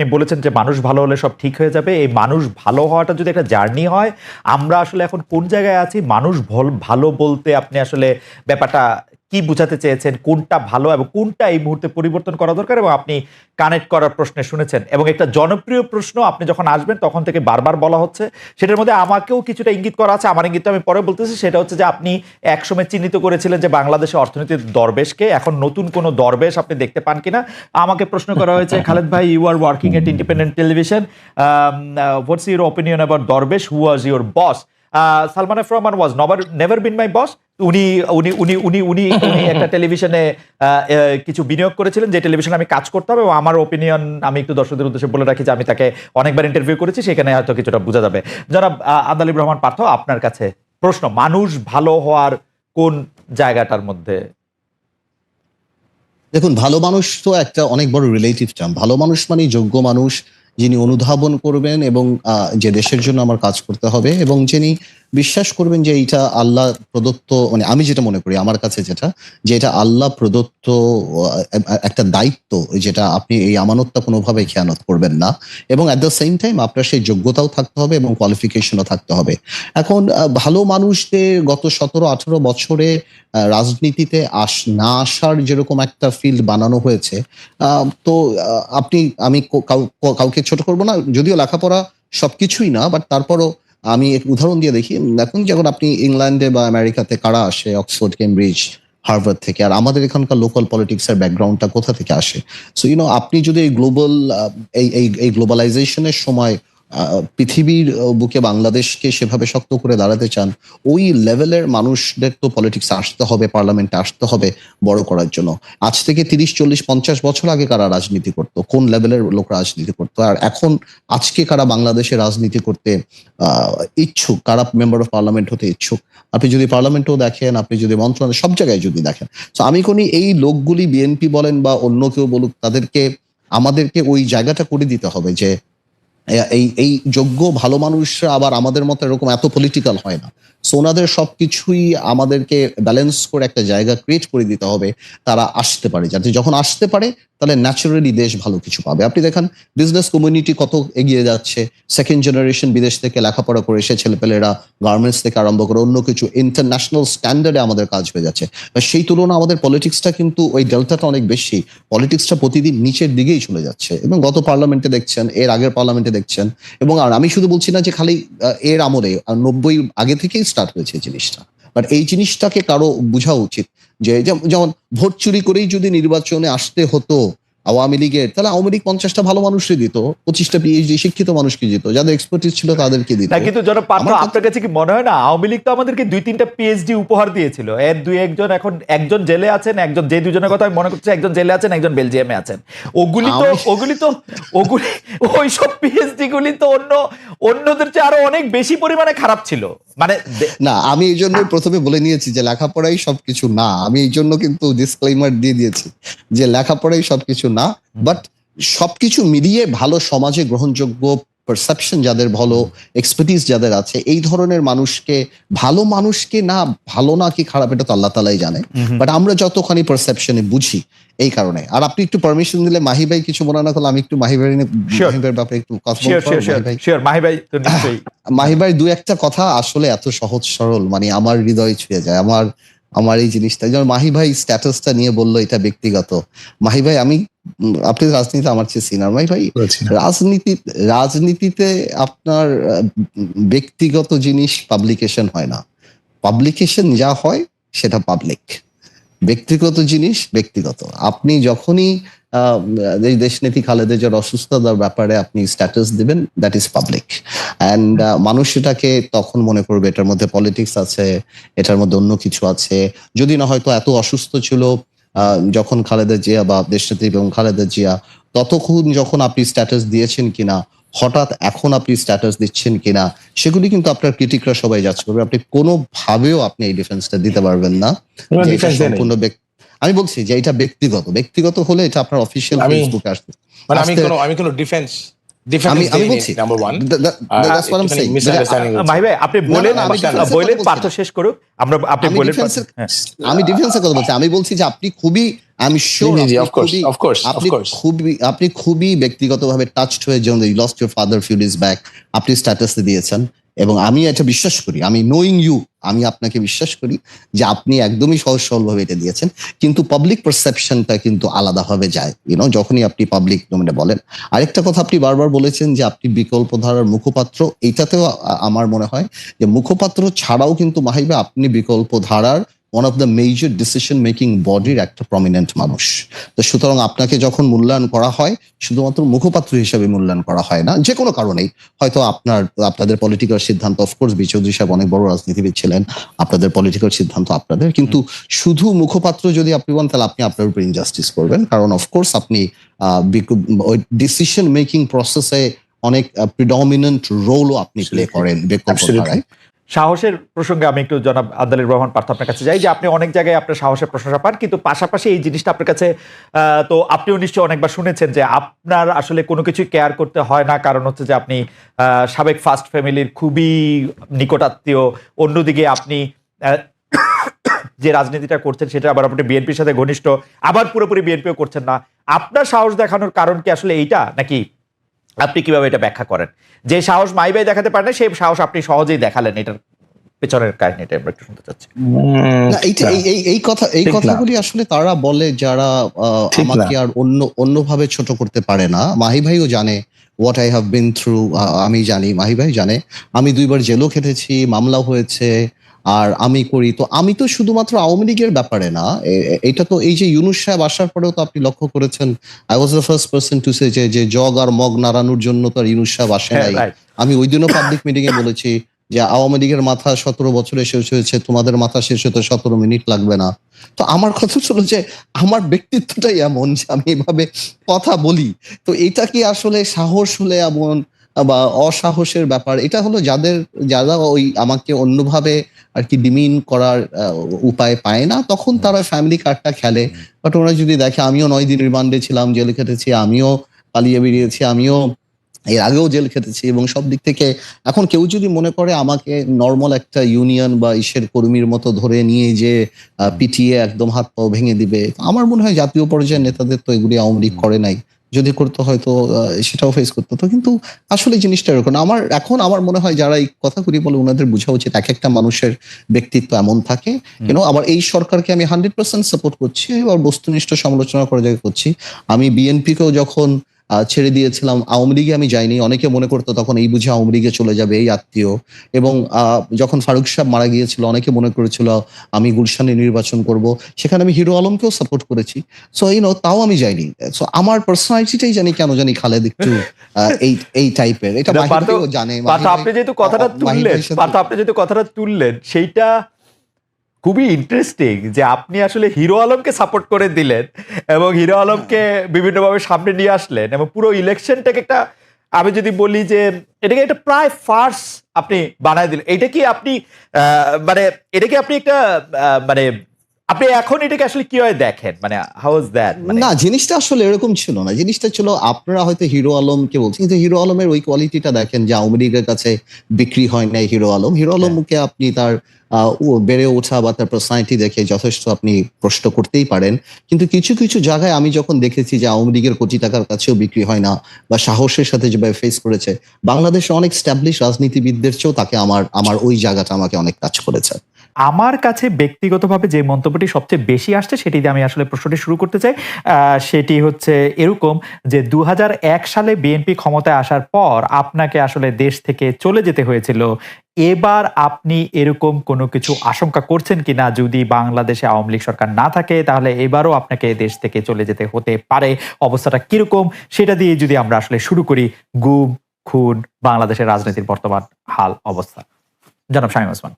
আপনি বলেছেন যে মানুষ ভালো হলে সব ঠিক হয়ে যাবে। এই মানুষ ভালো হওয়াটা যদি একটা জার্নি হয়, আমরা আসলে এখন কোন জায়গায় আছি? মানুষ ভালো বলতে আপনি আসলে ব্যাপারটা কি বুঝাতে চেয়েছেন? কোনটা ভালো এবং কোনটা এই মুহূর্তে পরিবর্তন করা দরকার? এবং আপনি কানেক্ট করার প্রশ্নে শুনেছেন এবং একটা জনপ্রিয় প্রশ্ন আপনি যখন আসবেন তখন থেকে বারবার বলা হচ্ছে। সেটার মধ্যে আমাকেও কিছুটা ইঙ্গিত করা আছে। আমার ইঙ্গিতটা আমি পরে বলতেছি। সেটা হচ্ছে যে আপনি একসময় চিহ্নিত করেছিলেন যে বাংলাদেশের অর্থনীতির দরবেশকে। এখন নতুন কোন দরবেশ আপনি দেখতে পান কিনা? আমাকে প্রশ্ন করা হয়েছে, খালেদ ভাই, you are working at Independent Television, what's your opinion about Darbesh, who was your boss? Salman F Rahman was never been my boss. উনি উনি উনি উনি উনি উনি একটা টেলিভিশনে কিছু বিনিয়োগ করেছিলেন যে টেলিভিশনে আমি কাজ করতাম, এবং আমার ওপিনিয়ন আমি একটু দর্শকদের উদ্দেশ্যে বলে রাখি যে আমি তাকে অনেকবার ইন্টারভিউ করেছি, সেখানে হয়তো কিছুটা বোঝা যাবে। জনাব আন্দালিব রহমান পার্থ, আপনার কাছে প্রশ্ন, মানুষ ভালো হওয়ার কোন জায়গাটার মধ্যে? দেখুন, ভালো মানুষ তো একটা অনেক বড় রিলেটিভ টার্ম। ভালো মানুষ মানে যোগ্য মানুষ, যিনি অনুধাবন করবেন এবং যে দেশের জন্য আমার কাজ করতে হবে, এবং যিনি বিশ্বাস করবেন যে এইটা আল্লাহ প্রদত্ত, মানে আমি যেটা মনে করি আমার কাছে যেটা, যে এটা আল্লাহ প্রদত্ত একটা দায়িত্ব, যেটা আপনি এই আমানতটা কোনোভাবে খেয়ানত করবেন না, এবং অ্যাট দ্য সেম টাইম আপনার সেই যোগ্যতাও থাকতে হবে এবং কোয়ালিফিকেশনও থাকতে হবে। এখন ভালো মানুষদের গত 17-18 বছরে রাজনীতিতে না আসার যেরকম একটা ফিল্ড বানানো হয়েছে, তো আমি কাউকে ছোট করব না, যদিও লেখাপড়া সবকিছুই না, বাট তারপরও আমি এক উদাহরণ দিয়ে দেখি। দেখুন, যখন আপনি ইংল্যান্ডে বা আমেরিকাতে কারা আসে অক্সফোর্ড, কেমব্রিজ, হার্ভার্ড থেকে, আর আমাদের এখানকার লোকাল পলিটিক্স এর ব্যাকগ্রাউন্ডটা কোথা থেকে আসে? সো আপনি যদি এই গ্লোবাল এই গ্লোবালাইজেশনের সময় পৃথিবীর বুকে বাংলাদেশকে সেভাবে শক্ত করে দাঁড়াতে চান, ওই লেভেলের মানুষদের তো পলিটিক্স আসতে হবে, পার্লামেন্টে আসতে হবে বড় করার জন্য। আজ থেকে 30, 40, 50 বছর আগে কারা রাজনীতি করতো, কোন লেভেলের লোক রাজনীতি করতো, আর এখন আজকে কারা বাংলাদেশে রাজনীতি করতে ইচ্ছুক, কারা মেম্বার অফ পার্লামেন্ট হতে ইচ্ছুক? আপনি যদি পার্লামেন্টেও দেখেন, আপনি যদি মন্ত্রণালয়, সব জায়গায় যদি দেখেন। তো আমি কোনি এই লোকগুলি, বিএনপি বলেন বা অন্য কেউ বলুক, আমাদেরকে ওই জায়গাটা করে দিতে হবে যে এই যোগ্য ভালো মানুষরা আবার আমাদের মতো এরকম এত পলিটিক্যাল হয় না। সো ওনাদের সবকিছুই আমাদেরকে ব্যালেন্স করে একটা জায়গা ক্রিয়েট করে দিতে হবে, তারা আসতে পারে, যাতে যখন আসতে পারে তাহলে ন্যাচারালি দেশ ভালো কিছু পাবে। আপনি দেখেন বিজনেস কমিউনিটি কত এগিয়ে যাচ্ছে, সেকেন্ড জেনারেশন বিদেশ থেকে লেখাপড়া করে এসে ছেলেপেলেরা গার্মেন্টস থেকে আরম্ভ করে অন্য কিছু ইন্টারন্যাশনাল স্ট্যান্ডার্ডে আমাদের কাজ হয়ে যাচ্ছে। সেই তুলনায় আমাদের পলিটিক্সটা কিন্তু ওই ডেল্টাটা অনেক বেশি, পলিটিক্সটা প্রতিদিন নিচের দিকেই চলে যাচ্ছে, এবং গত পার্লামেন্টে দেখছেন, এর আগের পার্লামেন্টে দেখছেন, এবং আর আমি শুধু বলছি না যে খালি এর আমলে, 90 আগে থেকেই স্টার্ট হয়েছে এই জিনিসটা। বাট এই জিনিসটাকে কারো বোঝা উচিত যে যেমন ভোট চুরি করেই যদি নির্বাচনে আসতে হতো আওয়ামী লীগের, তাহলে আওয়ামী লীগ 50টা ভালো মানুষই দিত, 25টা পিএইচডি শিক্ষিত মানুষকে দিত, যাদের এক্সপার্টিস ছিল তাদেরকে দিত। কিন্তু জনাব পার্থ, আপনার কাছে কি মনে হয় না আওয়ামী লীগ তো আমাদেরকে 2-3টা পিএইচডি উপহার দিয়েছিল? এর 2-1জন, এখন একজন জেলে আছেন, একজন, যে দুজনের কথা আমি মনে করছি, একজন জেলে আছেন, একজন বেলজিয়ামে আছেন। ওগুলি ওইসব পিএইচডি গুলি তো অন্যদের চেয়ে আরো অনেক বেশি পরিমাণে খারাপ ছিল। মানে না, আমি এই জন্যই প্রথমে বলে নিয়েছি যে লেখাপড়াই সবকিছু না। আমি এই জন্য কিন্তু ডিসক্লেইমার দিয়ে দিয়েছি যে লেখাপড়াই সবকিছু না, বাট সবকিছু মিলিয়ে ভালো সমাজে গ্রহণযোগ্য পারসেপশন যাদের, ভালো এক্সপার্টিস যাদের আছে, এই ধরনের মানুষকে, ভালো মানুষকে না, ভালো না কি খারাপ এটা তো আল্লাহ তাআলাই জানে, বাট আমরা যতখানি পারসেপশনে বুঝি, এই কারণে। আর আপনি একটু পারমিশন দিলে মাহি ভাই কিছু মনে না করলে আমি একটু মাহি ভাইয়ের ব্যাপারে একটু কথা বলতে। মাহি ভাই দু একটা কথা আসলে এত সহজ সরল, মানে আমার হৃদয় ছুঁয়ে যায়। আমার এই জিনিসটা, যেমন মাহি ভাই স্ট্যাটাসটা নিয়ে বললো এটা ব্যক্তিগত। মাহি ভাই, আপনি রাজনীতি আমার চেয়ে সিনিয়র। মাহি ভাই, রাজনীতিতে আপনার ব্যক্তিগত জিনিস পাবলিকেশন হয় না। পাবলিকেশন যা হয় সেটা পাবলিক, ব্যক্তিগত জিনিস ব্যক্তিগত। আপনি যখনই দেশনেত্রী খালেদা জিয়ার অসুস্থতার ব্যাপারে আপনি স্ট্যাটাস দিবেন, দ্যাট ইজ পাবলিক, অ্যান্ড মানুষ সেটাকে তখন মনে করবে এটার মধ্যে পলিটিক্স আছে, এটার মধ্যে অন্য কিছু আছে। যদি না হয়তো এত অসুস্থ ছিল যখন খালেদা জিয়া বা দেশনেত্রী এবং খালেদা জিয়া, ততক্ষণ যখন আপনি স্ট্যাটাস দিয়েছেন কিনা, হঠাৎ এখন আপনি স্ট্যাটাস দিচ্ছেন কিনা, সেগুলি কিন্তু আপনার ক্রিটিকরা সবাই যাচ করবে। আপনি কোনোভাবেও আপনি এই ডিফেন্সটা দিতে পারবেন না। সম্পূর্ণ আমি বলছি যে এটা ব্যক্তিগত হলে এটা আপনার অফিসিয়াল ফেসবুকে আসবে। আমি কোনো ডিফেন্স আমি বলছি নাম্বার 1 ভাই আপনি বলেন, পার্থ শেষ করুক। আপনি বলেন। আমি ডিফেন্সের কথা বলছি। আমি বলছি যে আপনি খুবই আমি শিওর জি, of course. আপনি খুবই ব্যক্তিগতভাবে টাচড হয়ে যেমন you lost your father few days back আপনি স্ট্যাটাসে দিয়েছেন, এবং আমি এটা বিশ্বাস করি, আমি নোয়িং ইউ, আমি আপনাকে বিশ্বাস করি যে আপনি একদমই সহজ সরলভাবে এটা দিয়েছেন, কিন্তু পাবলিক পারসেপশনটা কিন্তু আলাদাভাবে যায় যখনই আপনি পাবলিক ডোমেনে বলেন। আরেকটা কথা আপনি বারবার বলেছেন যে আপনি বিকল্প ধারার মুখপাত্র, এইটাতেও আমার মনে হয় যে মুখপাত্র ছাড়াও কিন্তু মাহিবা আপনি বিকল্প ধারার one of the major decision making বডির একটা প্রমিনেন্ট মানুষ। তো সুতরাং আপনাকে যখন মূল্যায়ন করা হয় শুধুমাত্র মুখপাত্র হিসেবে মূল্যায়ন করা হয় না, যে কোনো কারণেই, হয়তো আপনাদের পলিটিক্যাল সিদ্ধান্ত, অফকোর্স বি চৌধুরী সাহেব অনেক বড় রাজনীতিবিদ ছিলেন, আপনাদের পলিটিক্যাল সিদ্ধান্ত আপনাদের, কিন্তু শুধু মুখপাত্র যদি আপনি বলেন তাহলে আপনি আপনার উপর ইনজাস্টিস করবেন, কারণ অফকোর্স আপনি ডিসিশন মেকিং প্রসেসে অনেক প্রিডমিনেন্ট রোলও আপনি প্লে করেন বিকল্প ধারায়। সাহসের প্রসঙ্গে আমি একটু জনাব আব্দুল রহমান পার্থ আপনার কাছে যাই, যে আপনি অনেক জায়গায় আপনার সাহসের প্রশংসা পান, কিন্তু পাশাপাশি এই জিনিসটা আপনার কাছে তো আপনিও নিশ্চয়ই অনেকবার শুনেছেন যে আপনার আসলে কোনো কিছু কেয়ার করতে হয় না, কারণ হচ্ছে যে আপনি সাবেক ফার্স্ট ফ্যামিলির খুবই নিকটাত্মীয়, অন্যদিকে আপনি যে রাজনীতিটা করছেন সেটা আবার আপনি বিএনপির সাথে ঘনিষ্ঠ, আবার পুরোপুরি বিএনপিও করছেন না। আপনার সাহস দেখানোর কারণ কি আসলে এইটা, নাকি আপনি কিভাবে এটা ব্যাখ্যা করেন? যে সাহস মাইবাই দেখাতে পারেন না, সেই সাহস আপনি সহজেই দেখালেন, এটার পেছনের কাহিনীটা আমরা একটু শুনতে চাচ্ছি। না, এই কথাগুলি আসলে তারা বলে যারা আমাকে আর অন্যভাবে ছোট করতে পারে না। মাহি ভাইও জানে what I have been through, আমি জানি, মাহি ভাই জানে, আমি 2 বার জেলও খেটেছি, মামলা হয়েছে, আর আমি করি তো, আমি তো শুধুমাত্র আওয়ামী লীগের ব্যাপারে না, এটা তো এই যে ইউনূস সাহেব আসার পরেও তো আপনি লক্ষ্য করেছেন, I was the first person to say যে জগ আর মগ নাড়ানোর জন্য তো আর ইউনূস সাহেব আসে নাই। আমি ওই দিনও পাবলিক মিটিং এ বলেছি যে আওয়ামী লীগের মাথা 17 বছরে শেষ হয়েছে, তোমাদের মাথা শেষ হতে 17 মিনিট লাগবে না। তো আমার কথা ছিল যে আমার ব্যক্তিত্বটাই এমন যে আমি এভাবে কথা বলি, তো এটা কি আসলে সাহস হলে এমন বা অসাহসের ব্যাপার? এটা হলো যারা ওই আমাকে অন্যভাবে আর কি ডিমিন করার উপায় পায় না, তখন তারা ফ্যামিলি কার্ডটা খেলে। বাট ওরা যদি দেখে আমিও 9 দিন রিমান্ডে ছিলাম, জেলে খেটেছি, আমিও পালিয়ে বেরিয়েছি, আমিও এর আগেও জেল খেটেছি, এবং সব দিক থেকে এখন কেউ যদি মনে করে আমাকে নর্মাল একটা ইউনিয়ন বা ইসের কর্মীর মতো ধরে নিয়ে যে পিটিয়ে একদম হাত পাও ভেঙে দিবে, আমার মনে হয় জাতীয় পর্যায়ের নেতাদের তো এগুলি আওয়ামী লীগ করে নাই, যদি করতে হয়তো সেটাও ফেস করতে হতো। কিন্তু আসলে জিনিসটা এরকম, আমার মনে হয় যারা এই কথাগুলি বলে ওনাদের বোঝা উচিত এক একটা মানুষের ব্যক্তিত্ব এমন থাকে। আবার এই সরকারকে আমি 100% সাপোর্ট করছি, এবার বস্তুনিষ্ঠ সমালোচনা করে জায়গায় করছি। আমি বিএনপিকেও যখন ছেড়ে দিয়েছিলাম, আওয়ামী লীগে আমি যাইনি, অনেকে মনে করতো তখন এই বুঝে আওয়ামী লীগে চলে যাবে এই আত্মীয়, এবং যখন ফারুক সাহেব মারা গিয়েছিল অনেকে মনে করেছিল আমি গুলশানে নির্বাচন করব, সেখানে আমি হিরো আলমকেও সাপোর্ট করেছি। সো তাও আমি যাইনি। সো আমার পার্সোনালিটিটাই জানি কেন জানি খালেদ একটু এই টাইপের, এটা মাহিবাইও জানে। আপনি যেহেতু কথাটা তুললেন সেইটা খুবই ইন্টারেস্টিং, যে আপনি আসলে হিরো আলমকে সাপোর্ট করে দিলেন এবং হিরো আলমকে বিভিন্নভাবে সামনে নিয়ে আসলেন, এবং পুরো ইলেকশনটাকে একটা, আমি যদি বলি যে এটাকে একটা প্রায় ফার্স আপনি বানায় দিলেন। এটা কি আপনি এটাকে আপনি একটা আপনি এখন এটাকে আসলে কিভাবে দেখেন, হাউ ইজ দ্যাট? না, জিনিসটা আসলে এরকম ছিল না, জিনিসটা ছিল আপনারা হয়তো হিরো আলমকে বলছেন, কিন্তু হিরো আলমের ওই কোয়ালিটিটা দেখেন যে আওয়ামী লীগের কাছে বিক্রি হয় নাই হিরো আলমকে আপনি তার বেড়ে ওঠা বা তার পার্সোনালিটি দেখে যথেষ্ট আপনি প্রশ্ন করতেই পারেন, কিন্তু কিছু কিছু জায়গায় আমি যখন দেখেছি যে আওয়ামী লীগের কোটি টাকার কাছেও বিক্রি হয় না, বা সাহসের সাথে যেভাবে ফেস করেছে, বাংলাদেশে অনেক স্ট্যাবলিশ রাজনীতিবিদদের চেয়েও তাকে আমার ওই জায়গাটা আমাকে অনেক টাচ করেছে। আমার কাছে ব্যক্তিগতভাবে যে মন্তব্যটি সবচেয়ে বেশি আসছে সেটি দিয়ে আমি আসলে প্রশ্নটি শুরু করতে চাই। সেটি হচ্ছে এরকম যে 2001 সালে বিএনপি ক্ষমতায় আসার পর আপনাকে আসলে দেশ থেকে চলে যেতে হয়েছিল। এবার আপনি এরকম কোনো কিছু আশঙ্কা করছেন কিনা, যদি বাংলাদেশে আওয়ামী লীগ সরকার না থাকে তাহলে এবারও আপনাকে দেশ থেকে চলে যেতে হতে পারে, অবস্থাটা কিরকম সেটা দিয়ে যদি আমরা আসলে শুরু করি। গুম, খুন, বাংলাদেশের রাজনীতির বর্তমান হাল অবস্থা। জনাব শামীম ওসমান।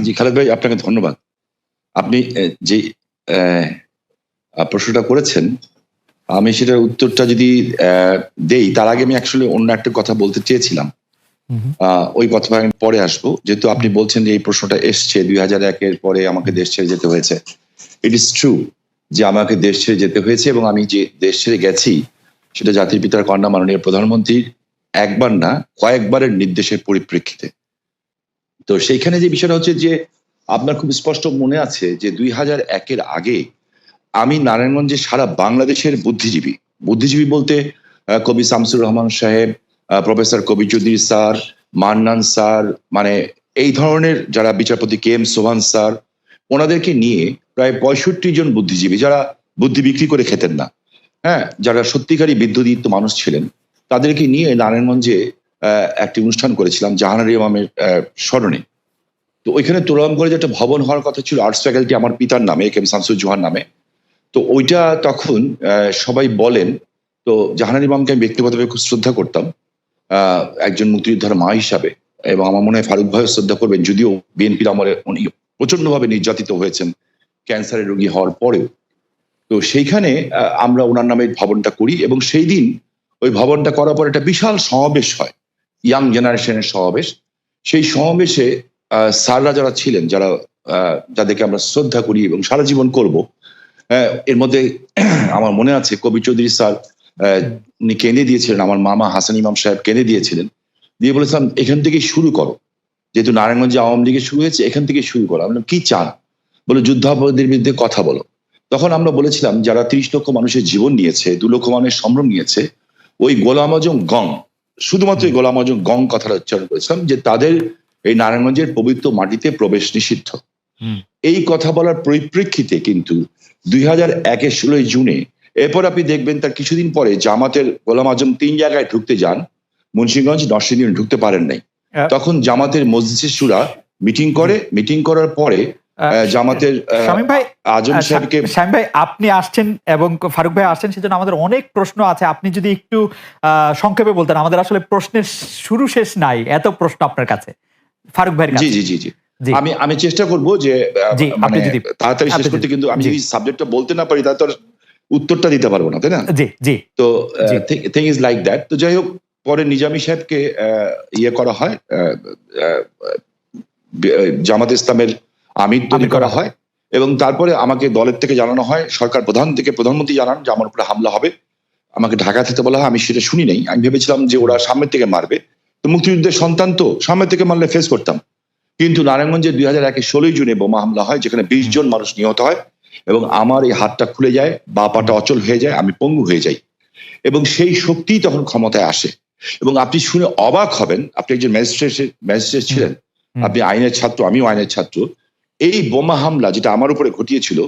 জি খালেদ ভাই, আপনাকে ধন্যবাদ। আপনি যে প্রশ্নটা করেছেন, আমি সেটার উত্তরটা যদি দেই তার আগে আমি অ্যাকচুয়ালি অন্য একটা কথা বলতে চেয়েছিলাম। ওই কথা আমি পরে আসবো, যেহেতু আপনি বলছেন যে এই প্রশ্নটা এসছে 2001-এর পরে আমাকে দেশ ছেড়ে যেতে হয়েছে। ইট ইজ ট্রু যে আমাকে দেশ ছেড়ে যেতে হয়েছে, এবং আমি যে দেশ ছেড়ে গেছি সেটা জাতির পিতার কন্যা মাননীয় প্রধানমন্ত্রীর একবার না কয়েকবারের নির্দেশের পরিপ্রেক্ষিতে। তো সেইখানে যে বিষয়টা হচ্ছে যে আপনার খুব স্পষ্ট মনে আছে যে 2001-এর আগে আমি নারায়ণগঞ্জে সারা বাংলাদেশের বুদ্ধিজীবী বলতে কবি শামসুর রহমান সাহেব, প্রফেসর কবি চৌধুরী স্যার, মান্নান স্যার, মানে এই ধরনের যারা বিচারপতি কে এম সোহান স্যার, ওনাদেরকে নিয়ে প্রায় 65 জন বুদ্ধিজীবী যারা বুদ্ধি বিক্রি করে খেতেন না, হ্যাঁ, যারা সত্যিকারী বিদ্যুদীপ্ত মানুষ ছিলেন, তাদেরকে নিয়ে নারায়ণগঞ্জে একটি অনুষ্ঠান করেছিলাম জাহানারা ইমামের স্মরণে। তো ওইখানে তোলাম করে যে একটা ভবন হওয়ার কথা ছিল আর্টস ফ্যাকাল্টি আমার পিতার নামে, কে এম শামসুজ্জোহার নামে। তো ওইটা তখন সবাই বলেন, তো জাহানারা ইমামকে আমি ব্যক্তিগতভাবে খুব শ্রদ্ধা করতাম একজন মুক্তিযোদ্ধার মা হিসাবে, এবং আমার মনে হয় ফারুক ভাইও শ্রদ্ধা করবেন, যদিও বিএনপির আমলে উনি প্রচন্ডভাবে নির্যাতিত হয়েছেন ক্যান্সারের রোগী হওয়ার পরেও। তো সেইখানে আমরা ওনার নামে ভবনটা করি, এবং সেই দিন ওই ভবনটা করার পর একটা বিশাল সমাবেশ হয়, ইয়াং জেনারেশনের সমাবেশ। সেই সমাবেশে স্যাররা যারা ছিলেন, যাদেরকে আমরা শ্রদ্ধা করি এবং সারা জীবন করব, এর মধ্যে আমার মনে আছে কবি চৌধুরী স্যার উনি কেঁদে দিয়েছিলেন, আমার মামা হাসান ইমাম সাহেব কেঁদে দিয়েছিলেন, দিয়ে বলেছিলাম এখান থেকেই শুরু করো, যেহেতু নারায়ণগঞ্জে আওয়ামী লীগের শুরু হয়েছে, এখান থেকে শুরু করো। আমরা কি চান, বলে যুদ্ধাপরাধীদের বিরুদ্ধে কথা বলো। তখন আমরা বলেছিলাম যারা 30 লক্ষ মানুষের জীবন নিয়েছে, 2 লক্ষ মানুষের সম্ভ্রম নিয়েছে, ওই গোলাম আজম গং, শুধুমাত্র এই গোলাম আজম গং কথাটা উচ্চারণ করেছিলাম, যে তাদের এই নারায়ণগঞ্জের পবিত্র মাটিতে প্রবেশ নিষিদ্ধ। এই কথা বলার পরিপ্রেক্ষিতে কিন্তু 2001-এর 16 জুনে, এরপর আপনি দেখবেন তার কিছুদিন পরে জামাতের গোলাম আজম 3 জায়গায় ঢুকতে যান, মুন্সিগঞ্জ, নরসিংদী ঢুকতে পারেন নাই। তখন জামাতের মজলিসে শুরা মিটিং করার পরে জামাতের শামীম ভাই, আজম সাহেবকে, শামীম ভাই আপনি আসছেন এবং ফারুক ভাই আসছেন, সেজন্য আমাদের অনেক প্রশ্ন আছে। আপনি যদি একটু সংক্ষেপে বলতেন, আমাদের আসলে প্রশ্নের শুরু শেষ নাই, এত প্রশ্ন আপনার কাছে ফারুক ভাইয়ের কাছে। জি জি জি জি আমি চেষ্টা করব যে মানে তাড়াতাড়ি শেষ করতে, কিন্তু আমি যদি সাবজেক্টটা বলতে না পারি তাহলে উত্তরটা দিতে পারবো না, তাই না? জি জি। তো থিং ইজ লাইক দ্যাট। তো যাই হোক, পরে নিজামী সাহেবকে ইয়ে করা হয়, জামাত ইসলামের আমির তৈরি করা হয়, এবং তারপরে আমাকে দলের থেকে জানানো হয়, সরকার প্রধান থেকে প্রধানমন্ত্রী জানান যে আমার উপরে হামলা হবে, আমাকে ঢাকা থেকে বলা হয়। আমি সেটা শুনি নাই, আমি ভেবেছিলাম যে ওরা সামনের থেকে মারবে, তো মুক্তিযুদ্ধের সন্তান তো সামনের থেকে মারলে ফেস করতাম। কিন্তু নারায়ণগঞ্জে 2001-এর 16 জুনে বোমা হামলা হয়, যেখানে 20 জন মানুষ নিহত হয়, এবং আমার এই হাতটা খুলে যায়, বা পাটা অচল হয়ে যায়, আমি পঙ্গু হয়ে যাই, এবং সেই শক্তি তখন ক্ষমতায় আসে। এবং আপনি শুনে অবাক হবেন, আপনি একজন ম্যাজিস্ট্রেট ছিলেন, আপনি আইনের ছাত্র, আমিও আইনের ছাত্র। এই বোমা হামলা যেটা আমার উপরে ঘটিয়েছিল,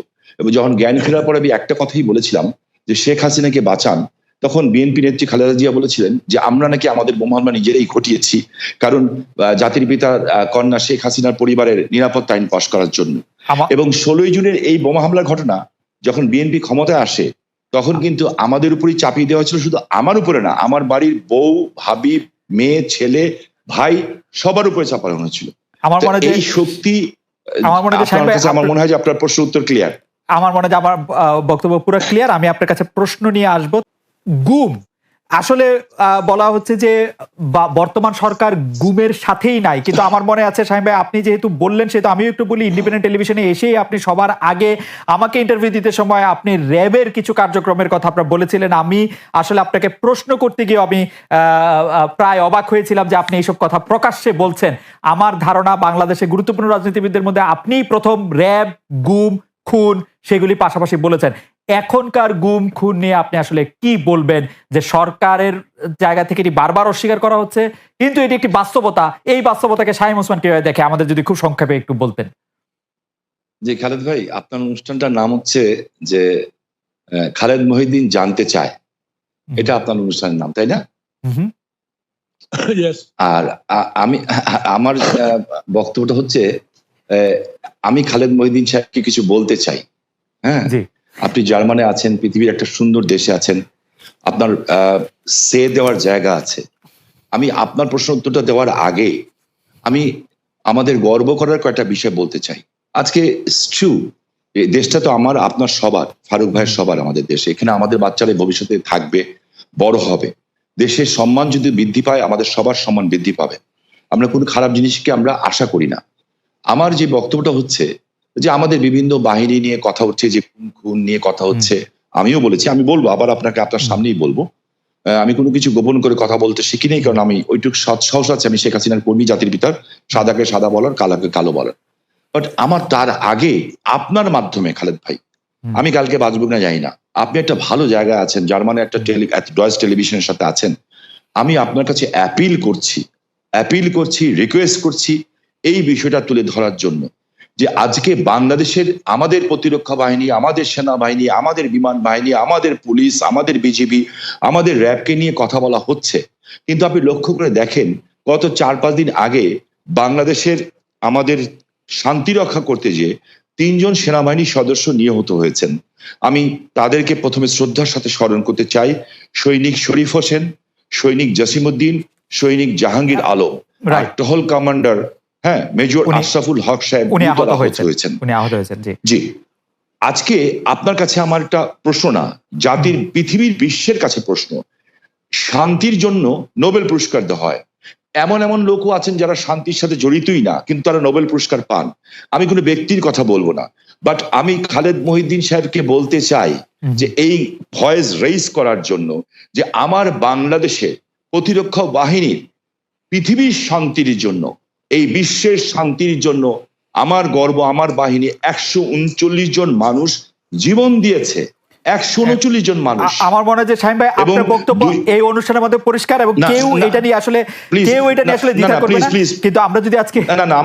এবং যখন জ্ঞান ফেরার পরে আমি একটা কথাই বলেছিলাম যে শেখ হাসিনাকে বাঁচান, তখন বিএনপি নেত্রী খালেদা জিয়া বলেছিলেন যে আমরা নাকি আমাদের বোমা হামলা নিজেরাই ঘটিয়েছি, কারণ জাতির পিতার কন্যা শেখ হাসিনার পরিবারের নিরাপত্তা আইন পাশ করার জন্য। এবং 16 জুনের এই বোমা হামলার ঘটনা যখন বিএনপি ক্ষমতায় আসে, তখন কিন্তু আমাদের উপরই চাপিয়ে দেওয়া হয়েছিল, শুধু আমার উপরে না, আমার বাড়ির বউ, ভাবি, মেয়ে, ছেলে, ভাই, সবার উপরে চাপানো হয়েছিল। এই শক্তি, আমার মনে হয় যে আপনার প্রশ্ন উত্তর ক্লিয়ার। আমার মনে হয় আমার বক্তব্য পুরো ক্লিয়ার। আমি আপনার কাছে প্রশ্ন নিয়ে আসবো। গুম আসলে বলা হচ্ছে যে বর্তমান সরকার গুমের সাথেই নাই, কিন্তু আমার মনে আছে শামীম ভাই, আপনি যেহেতু বললেন সেহেতু আমিও একটু বলি, ইন্ডিপেন্ডেন্ট টেলিভিশনে এসেই আপনি সবার আগে আমাকে ইন্টারভিউ দিতে সময় আপনি র্যাবের কিছু কার্যক্রমের কথা আপনার বলেছিলেন। আমি আসলে আপনাকে প্রশ্ন করতে গিয়ে আমি প্রায় অবাক হয়েছিলাম যে আপনি এইসব কথা প্রকাশ্যে বলছেন। আমার ধারণা বাংলাদেশে গুরুত্বপূর্ণ রাজনীতিবিদদের মধ্যে আপনিই প্রথম র্যাব, গুম, খুন সেগুলি পাশাপাশি বলেছেন। এখনকার গুম খুন নিয়ে আপনি আসলে কি বলবেন, যে সরকারের জায়গা থেকে এটি বারবার অস্বীকার করা হচ্ছে, কিন্তু এটি একটি বাস্তবতা, এই বাস্তবতাকে শামীম ওসমান কিভাবে দেখে, আমাদের যদি খুব সংক্ষেপে একটু বলতেন। জি খালেদ ভাই, আপনার অনুষ্ঠানটার নাম হচ্ছে যে খালেদ মহিউদ্দিন জানতে চায়, এটা আপনার অনুষ্ঠানের নাম, তাই না? আর আমার বক্তব্যটা হচ্ছে, আমি খালেদ মহিউদ্দিন সাহেবকে কিছু বলতে চাই। হ্যাঁ, আপনি জার্মানে আছেন, পৃথিবীর একটা সুন্দর দেশে আছেন, আপনার সে দেওয়ার জায়গা আছে। আমি আপনার প্রশ্ন উত্তরটা দেওয়ার আগে আমি আমাদের গর্ব করার কয়েকটা বিষয় বলতে চাই। আজকে দেশটা তো আমার, আপনার, সবার, ফারুক ভাইয়ের সবার, আমাদের দেশে। এখানে আমাদের বাচ্চারা ভবিষ্যতে থাকবে, বড় হবে, দেশের সম্মান যদি বৃদ্ধি পায়, আমাদের সবার সম্মান বৃদ্ধি পাবে। আমরা কোনো খারাপ জিনিসকে আমরা আশা করি না। আমার যে বক্তব্যটা হচ্ছে যে আমাদের বিভিন্ন বাহিনী নিয়ে কথা হচ্ছে, যে খুন নিয়ে কথা হচ্ছে, আমিও বলেছি, আমি বলবো আবার আপনাকে, আপনার সামনেই বলবো, আমি কোনো কিছু গোপন করে কথা বলতে শিখি নাই, কারণ আমি ওইটুকু সাহস আছে, আমি শেখ হাসিনার কর্মী, জাতির পিতার, সাদাকে সাদা বলার, কালাকে কালো বলার। বাট আমার তার আগে আপনার মাধ্যমে খালেদ ভাই, আমি কালকে বাঁচব না জানি না, আপনি একটা ভালো জায়গায় আছেন, জার্মানি একটা ডয়েচ টেলিভিশনের সাথে আছেন, আমি আপনার কাছে অ্যাপিল করছি, রিকোয়েস্ট করছি এই বিষয়টা তুলে ধরার জন্য, যে আজকে বাংলাদেশের আমাদের প্রতিরক্ষা বাহিনী, আমাদের সেনাবাহিনী, আমাদের বিমান বাহিনী, আমাদের পুলিশ, আমাদের বিজিবি, আমাদের র্যাবকে নিয়ে কথা বলা হচ্ছে, কিন্তু আপনি লক্ষ্য করে দেখেন গত 4-5 দিন আগে বাংলাদেশের আমাদের শান্তি রক্ষা করতে যেয়ে 3 জন সেনাবাহিনী সদস্য নিহত হয়েছেন। আমি তাদেরকে প্রথমে শ্রদ্ধার সাথে স্মরণ করতে চাই। সৈনিক শরীফ হোসেন, সৈনিক জসিমউদ্দিন, সৈনিক জাহাঙ্গীর আলম, আর টহল কমান্ডার মেজর আশরাফুল হক সাহেব আহত হয়েছেন। জি, আজকে আপনার কাছে আমার একটা প্রশ্ন, না জাতির, পৃথিবীর, বিশ্বের কাছে প্রশ্ন, শান্তির জন্য নোবেল পুরস্কার দেওয়া হয়, এমন এমন লোকও আছেন যারা শান্তির সাথে জড়িতই না, কিন্তু তারা নোবেল পুরস্কার পান। আমি কোনো ব্যক্তির কথা বলবো না, বাট আমি খালেদ মহিউদ্দিন সাহেবকে বলতে চাই যে এই ভয়েস রেইজ করার জন্য, যে আমার বাংলাদেশে প্রতিরক্ষা বাহিনী পৃথিবীর শান্তির জন্য, এই বিশ্বের শান্তির জন্য আমার গর্ব, আমার বাহিনী 139 জন মানুষ জীবন দিয়েছে, 139 জন মানুষ। আমার মনে হয় যে শাহিন ভাই আপনার বক্তব্য এই অনুষ্ঠানের মধ্যে পরিষ্কার, এবং কেউ এটা নিয়ে আসলে দ্বিধা করবে না, কিন্তু আমরা যদি আজকে না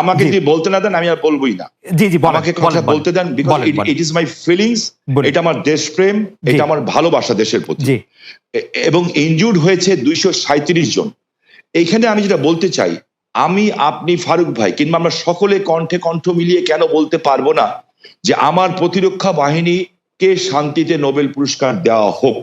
আমাকে দিয়ে বলতে না দেন, আমি আর বলবোই না। জি আমাকে কথা বলতে দেন, because it is my feelings, এটা আমার দেশপ্রেম, এটা আমার ভালোবাসা দেশের প্রতি। এবং ইনজুর্ড হয়েছে 237 জন। এইখানে আমি যেটা বলতে চাই, আমি, আপনি, ফারুক ভাই, কিংবা আমরা সকলে কণ্ঠে কণ্ঠ মিলিয়ে কেন বলতে পারবো না যে আমার প্রতিরক্ষা বাহিনীকে শান্তিতে নোবেল পুরস্কার দেওয়া হোক।